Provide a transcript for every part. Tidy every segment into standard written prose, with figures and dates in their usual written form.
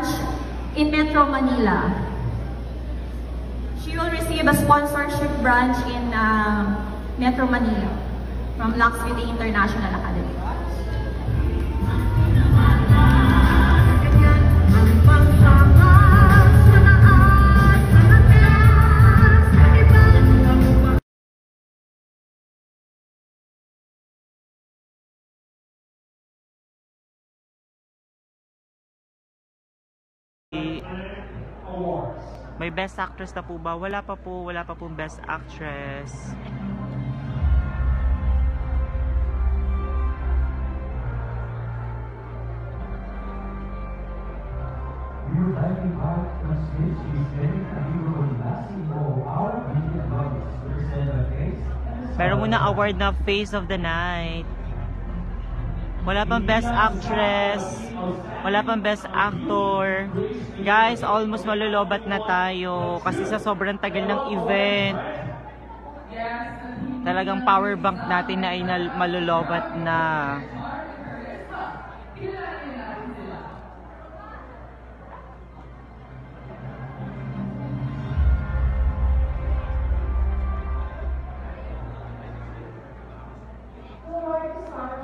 branch in Metro Manila. She will receive a sponsorship branch in Metro Manila from Lux Beauty International Academy. May best actress na po ba? Wala pa po best actress. Pero muna award na Face of the Night. Wala pang best actress. Wala pang best actor. Guys, almost malulobat na tayo kasi sa sobrang tagal ng event. Talagang power bank natin na ay malulobat na.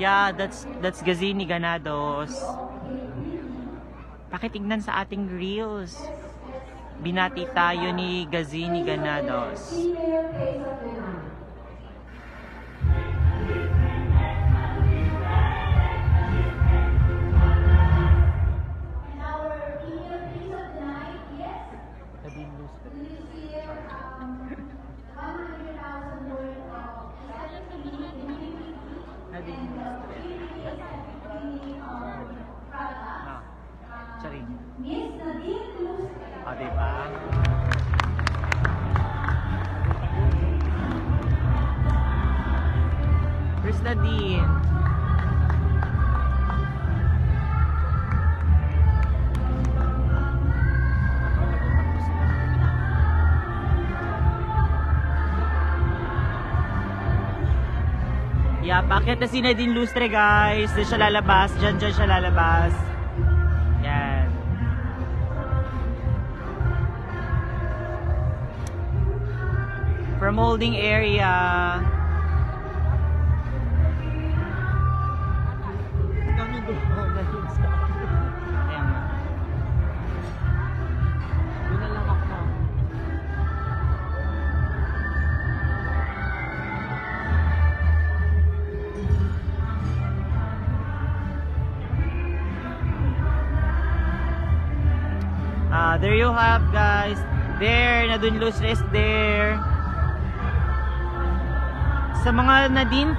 Yeah, that's Gazini Ganados. Pakitignan sa ating reels. Binati tayo ni Gazini Ganados. O, diba? Where's Nadine? Yeah, bakit na si Nadine Lustre, guys? Diyan siya lalabas. Diyan siya lalabas. Yan. From holding area. Ayan. Doon na lang ako. There you have, guys. There, Nadine Lustre is there. Sa mga Nadine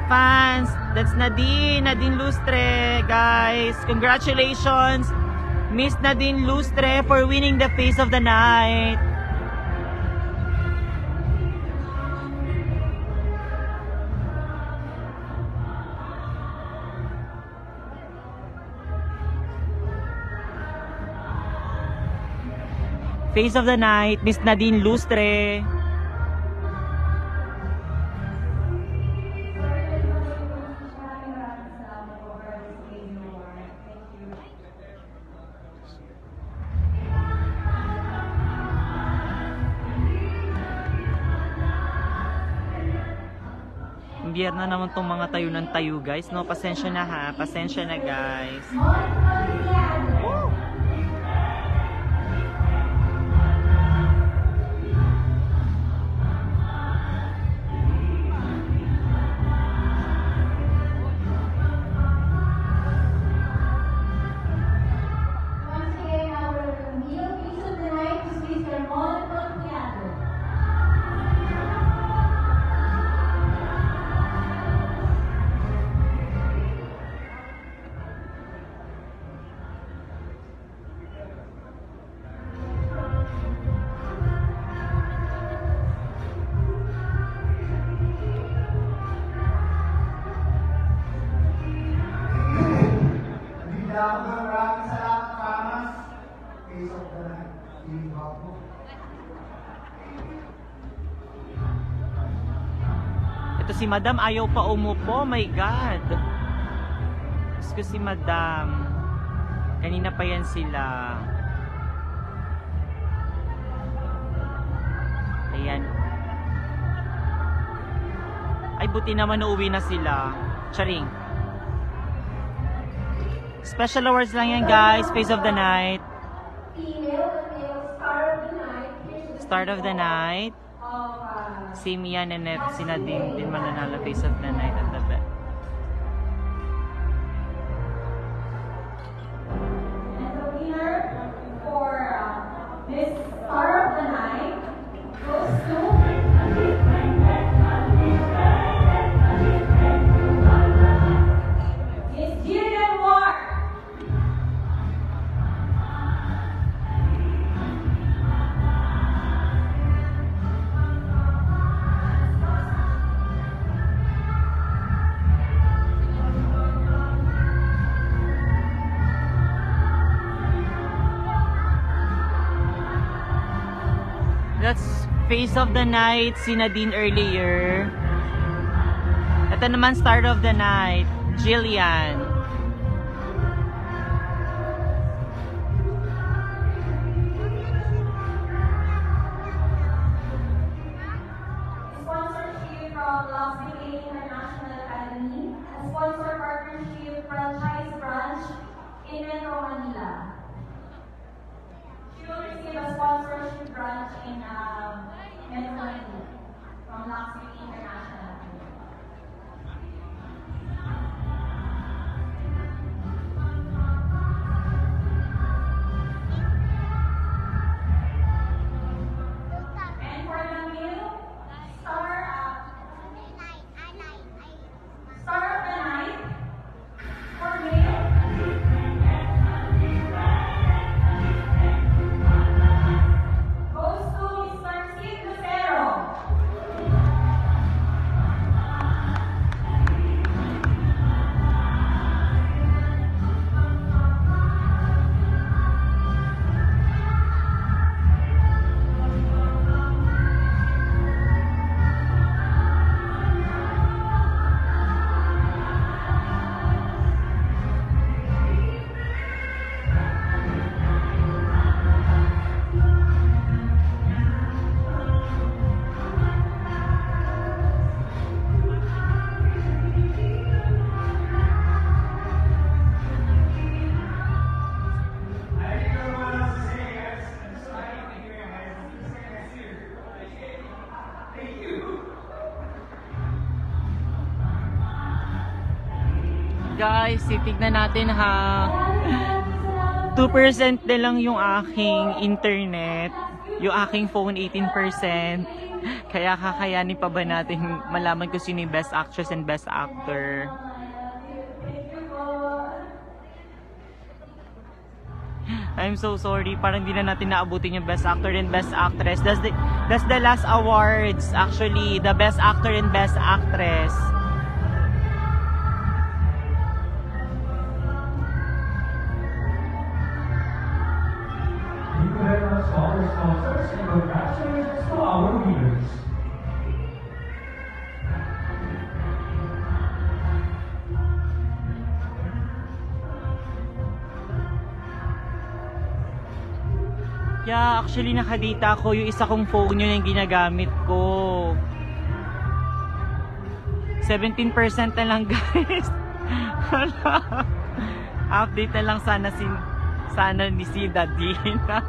fans, that's Nadine Lustre, guys. Congratulations, Miss Nadine Lustre, for winning the Face of the Night. Face of the Night, Miss Nadine Lustre. Biyerna naman tong mga tayo ng tayo, guys, no? Pasensya na ha, pasensya na, guys. Ito si Madam, ayaw pa umupo. My God. Diyos ko si Madam. Kanina pa yan sila. Ayan. Ay, buti naman uuwi na sila. Charing. Special awards lang yan, guys. Face of the night. Start of the night. Si Mia Nenet, si Nadine din mananalo face of the night at the best. And the winner for this Star of the Night goes to Miss Jillian Ward. That's face of the night, si Nadine earlier. Ito naman start of the night, Jillian. Sponsorship from Las Vegas International Academy. A sponsor partnership franchise branch in Metro Manila. She will receive a sponsorship branch in Metro Manila from Las Vegas International Academy. And for the male star of the night, for male, goes to Mr. Sid Lucero. Guys, titignan natin ha. 2% na lang yung aking internet. Yung aking phone 18%. Kaya kakayanin pa ba natin malaman kung sino yung best actress and best actor? I'm so sorry. Parang di na natin naabutin yung best actor and best actress. That's the last awards. Actually, the best actor and best actress. Thank you very much to all our sponsors and congratulations to our winners. Yeah, actually nakadata ko yung isa kong phone yun yung ginagamit ko. 17% na lang guys. Update na lang sana ni si Dadina.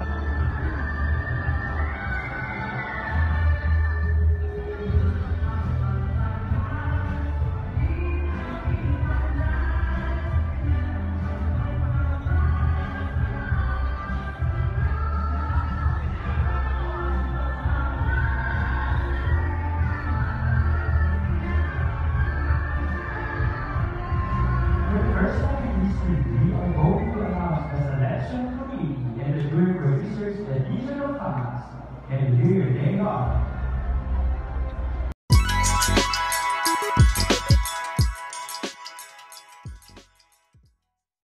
And the jury producers, the digital fans, and here